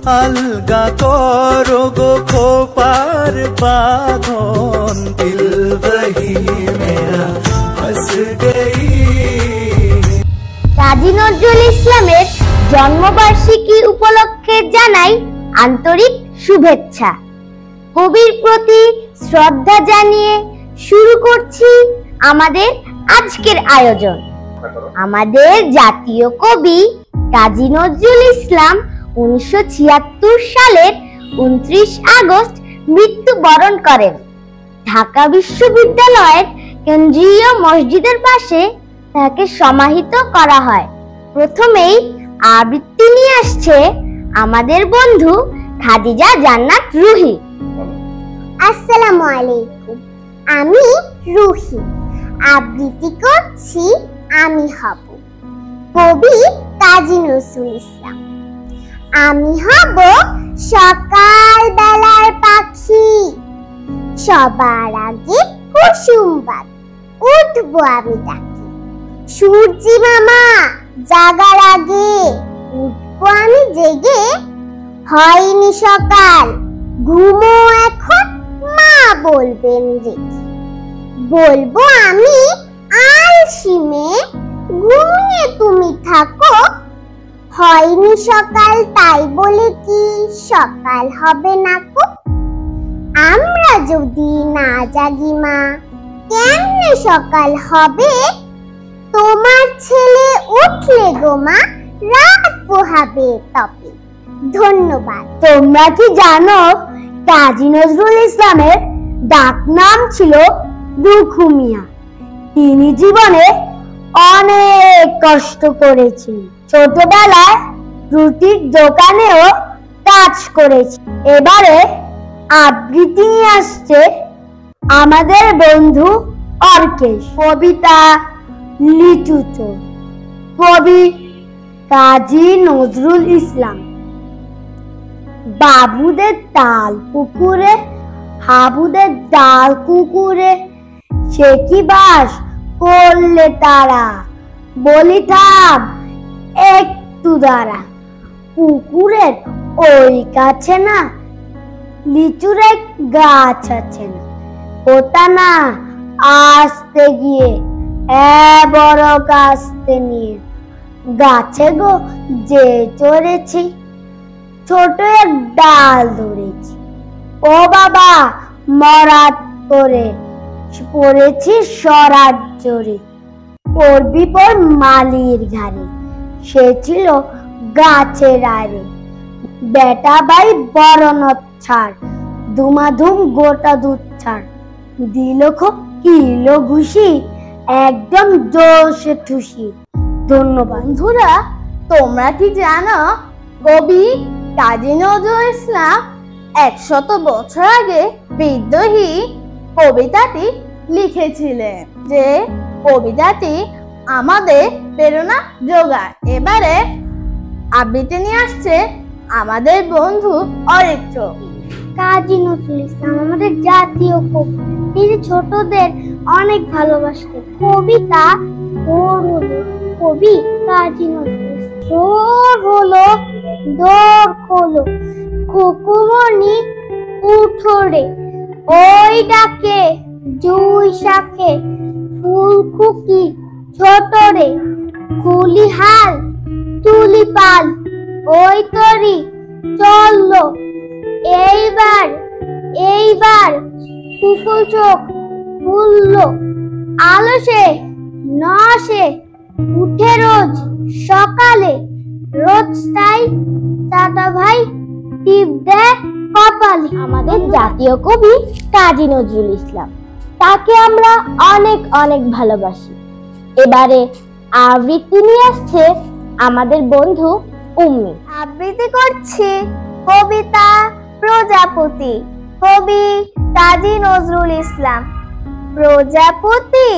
अलगा करो गो खोपार बांधन, दिल वही मेरा बस गई। কাজী নজরুল ইসলামের জন্মবার্ষিকী উপলক্ষে জানাই আন্তরিক শুভেচ্ছা। কবির প্রতি শ্রদ্ধা জানিয়ে শুরু করছি আমাদের আজকের আয়োজন। আমাদের জাতীয় কবি কাজী নজরুল ইসলাম 1976 সালের 29 আগস্ট মৃত্যুবরণ করেন। ঢাকা বিশ্ববিদ্যালয়ের কেন্দ্রীয় মসজিদের পাশে তাকে সমাহিত করা হয়। প্রথমেই আবৃত্তি নিয়ে আসছে আমাদের বন্ধু খাদিজা জান্নাত রুহি। আসসালামু আলাইকুম, আমি রুহি। আবৃত্তি করছি আমি হব কবি কাজী নজরুল ইসলাম। আমি হব সকাল বেলার পাখি, সবার আগে কুসুমবাগ উঠবো আমি ডাকি। সূর্যি মামা জাগার আগে উঠবো আমি জেগে। হয়নি সকাল ঘুমো এখন মা বলবেন রেখে। বলবো আমি আলসি মেয়ে ঘুমিয়ে তুমি থাকো। হয়নি সকাল তাই বলে কি সকাল হবে না কো। আমরা যদি না জাগি মা কেমনে সকাল হবে। তোমার ছেলে উঠলে গো মা রাত পোহাবে তবে। ধন্যবাদ। তোমরা কি জানো কাজী নজরুল ইসলামের ডাক নাম ছিল দুখু মিয়া। তিনি জীবনে অনেক কষ্ট করেছেন। ছোটবেলায় রুটির দোকানেও কাজ করেছে। এবারে আবৃত্তি নিয়ে আসছে আমাদের বন্ধু অর্কেশ। কবিতা লিচু চোর। কবি কাজী নজরুল ইসলাম। বাবুদের তাল পুকুরে, হাবুদের ডাল কুকুরে, সে কি বাস করলে তারা। বলি থাম একটু দাঁড়া। পুকুরের ওই কাছে না লিচুর এক গাছ আছে না। ওটা না আসতে গিয়ে বড় গাছতে নিয়ে গাছে গো যে চড়েছি, ছোট এক ডাল ধরেছি। ও বাবা মরাত করে পড়েছি সরার জোরে। পড়বি পর মালির ঘাড়ে, সে ছিল গাছের আড়ে। বেটা ভাই বড় নচ্ছাড়, ধুমাধুম গোটা দুধ ছাড়। দিল খুব কিলো ঘুষি, একদম জোশে ঠুসি। ধন্যবাদ। বন্ধুরা, তোমরা কি জানো কবি কাজী নজরুল ইসলাম 100 বছর আগে বিদ্রোহী কবিতাটি লিখেছিলেন। যে কবিতাটি আমাদের প্রেরণা যোগায়। এবারে আবৃত্তি নিয়ে আসছে আমাদের বন্ধু অরিত্র। কাজী নজরুল ইসলাম আমাদের জাতীয় কবি। তিনি ছোটদের অনেক ভালোবাসতেন। কবিতা কবি কাজী নজরুল ইসলাম। ভোর হলো দৌড় খোলো, খুকুমনি উঠোরে। ওই ডাকে জুই শাকে ফুল খুকি ছোট রে। কুলি হাল তুলি পাল ওই তরি চললো। এইবার কুকুর চোখ খুললো। আলসে নসে উঠে রোজ সকালে। রোজ তাই দাদা ভাই টিপ দেয় কপালে। আমাদের জাতীয় কবি কাজী নজরুল ইসলাম, তাকে আমরা অনেক অনেক ভালোবাসি। এবারে আবৃত্তি নিয়ে আসছে আমাদের বন্ধু উম্মি। আবৃত্তি করছি কবিতা প্রজাপতি। কবি কাজী নজরুল ইসলাম। প্রজাপতি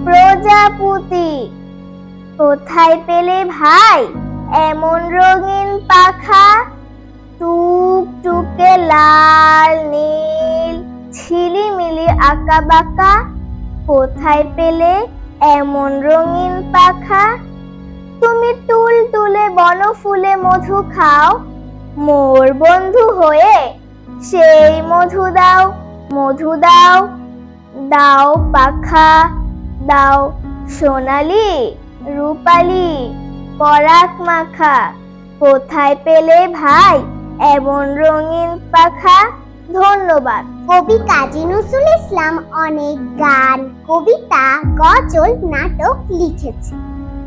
প্রজাপতি কোথায় পেলে ভাই এমন রঙিন পাখা। টুকটুকে লাল নীল ঝিলিমিলি আঁকা বাঁকা। কোথায় পেলে এমন রঙিন পাখা। তুমি তুল তুলে বনফুলে মধু খাও। মোর বন্ধু হয়ে সেই মধু দাও, মধু দাও, দাও পাখা, দাও সোনালি রূপালি পরাগ মাখা। কোথায় পেলে ভাই এমন রঙিন পাখা? ধন্যবাদ। কবি কাজী নজরুল ইসলাম অনেক গান, কবিতা, গজল, নাটক লিখেছে।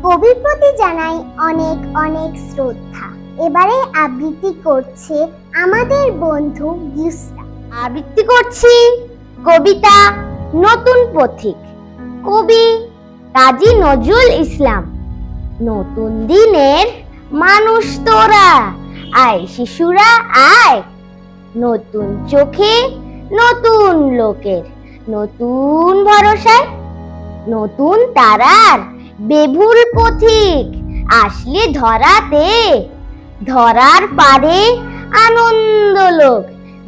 কবির প্রতি জানাই অনেক অনেক শ্রদ্ধা। এবারে আবৃত্তি করছে আমাদের বন্ধু ইউসরা। আবৃত্তি করছি কবিতা নতুন পথিক, কবি কাজী নজরুল ইসলাম। নতুন দিনের মানুষ তোরা, আয় শিশুরা আয়, নতুন চোখে নতুন লোকের নতুন ভরসায়, নতুন তারার বেভুল পথিক আসলে ধরাতে, ধরার পারে আনন্দ লোক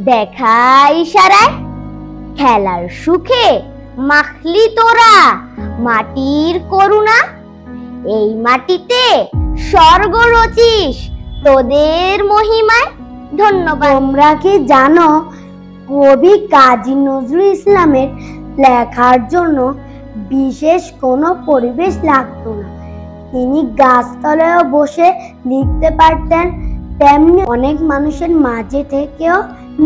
দেখা ইশারায়। খেলার সুখে মাখলি তোরা মাটির করুণা, এই মাটিতে স্বর্গ রচিস তোদের মহিমায়। ধন্যবাদ। তোমরা কি জানো কবি কাজী নজরুল ইসলামের লেখার জন্য বিশেষ কোনো পরিবেশ লাগতো না। তিনি গাছতলায়ও বসে লিখতে পারতেন, তেমনি অনেক মানুষের মাঝে থেকেও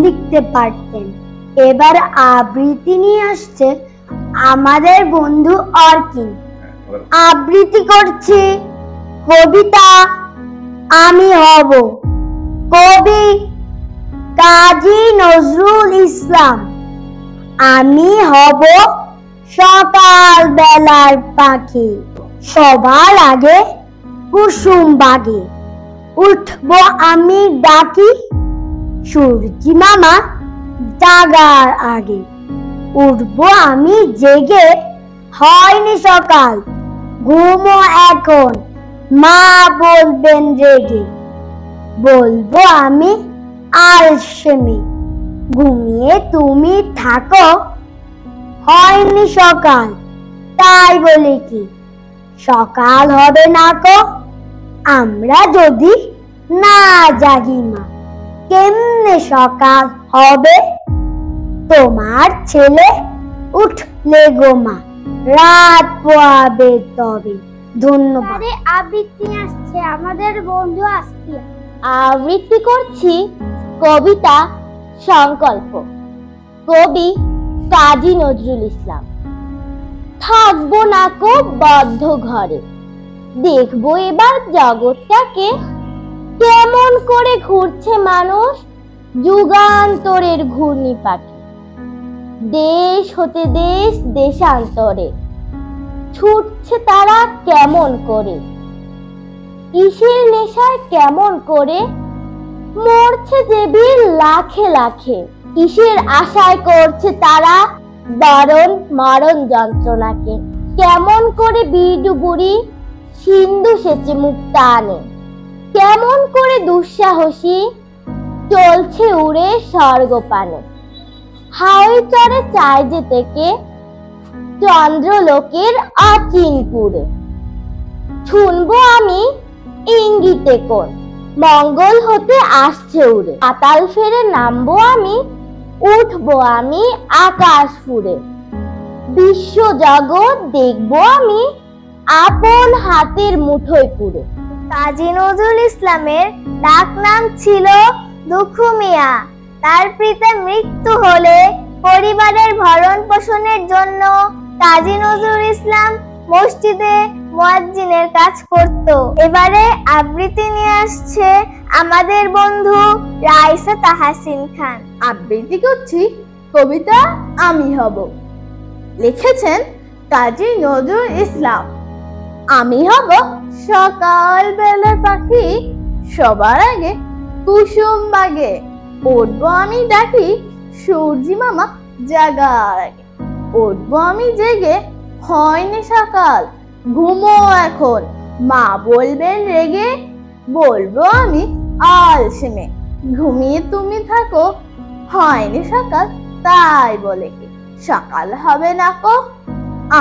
লিখতে পারতেন। এবার আবৃত্তি নিয়ে আসছে আমাদের বন্ধু অর্কিন। আবৃত্তি করছি কবিতা আমি হব। কবি কাজী নজরুল ইসলাম। আমি হব সকাল বেলার পাখি, সবার আগে কুসুম বাগে। উঠবো আমি ডাকি সূর্যি মামা জাগার আগে। উঠবো আমি জেগে হয়নি সকাল, ঘুমো এখন মা বলবেন রেগে। বলবো আমি আলসেমি, ঘুমিয়ে তুমি থাকো হয়নি সকাল। তাই বলে কি সকাল হবে না কো? আমরা যদি না জাগি মা, কেমনে সকাল হবে? তোমার ছেলে উঠলে গো মা, রাত পোয়াবে তবে। ধন্যবাদ। আবৃত্তি আসছে আমাদের বন্ধু আসকিয়া। আবৃত্তি করছি কবিতা সংকল্প, কবি কাজী নজরুল ইসলাম। থাকবো না কো বদ্ধ ঘরে, দেখবো এবার জগৎটাকে কেমন করে ঘুরছে মানুষ যুগান্তরের ঘূর্ণি পাখি। দেশ হতে দেশ দেশান্তরে ছুটছে তারা কেমন করে, কিসের নেশায় কেমন করে মরছে যে বীর লাখে লাখে। কিসের আশায় করছে তারা দারুণ মরণ যন্ত্রণাকে, কেমন করে বীরডুবুরি সিন্ধু সেচে মুক্তা আনে, কেমন করে দুঃসাহসী চলছে উড়ে স্বর্গপানে। হাওই চড়ে চায় যে থেকে চন্দ্রলোকের অচিনপুরে। শুনবো আমি ইঙ্গিতে কোন মঙ্গল হতে আসছে উড়ে। পাতাল ফেরে নামবো আমি, উঠবো আমি আকাশ ফুরে। বিশ্ব জগৎ দেখবো আমি আপন হাতের মুঠোয় পুরে। কাজী নজরুল ইসলামের ডাক নাম ছিল দুখু মিয়া। তার পিতা মৃত্যু হলে পরিবারের ভরণ পোষণের জন্য কাজী নজরুল ইসলাম মসজিদে মুয়াজ্জিনের কাজ করত। এবারে আবৃত্তি নিয়ে আসছে আমাদের বন্ধু রাইসা তাহসিন খান। আবৃত্তি করছি কবিতা আমি হব। লিখেছেন কাজী নজরুল ইসলাম। আমি হব সকাল বেলার পাখি, সবার আগে কুসুম বাগে। উঠবো আমি ডাকি সূর্যি মামা জাগার আগে। উঠবো আমি জেগে হয়নি সকাল, ঘুমো এখন মা বলবেন রেগে। বলবো আমি আলসেমে, ঘুমিয়ে তুমি থাকো হয়নি সকাল। তাই বলে কি সকাল হবে না কো?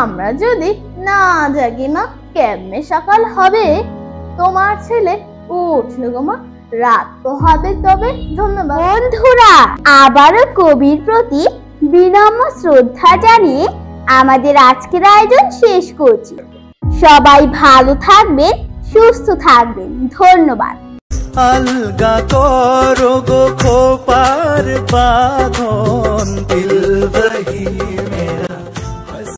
আমরা যদি না জাগি মা, কেমনে সকাল হবে? তোমার ছেলে উঠলো গো মা, রাত তো হবে তবে। ধন্যবাদ। বন্ধুরা, আবারও কবির প্রতি বিনম্র শ্রদ্ধা জানিয়ে আমাদের আজকের আয়োজন শেষ করছি। সবাই ভালো থাকবেন, সুস্থ থাকবেন। ধন্যবাদ। अलगा करो गो खोपार बांधन दिल वही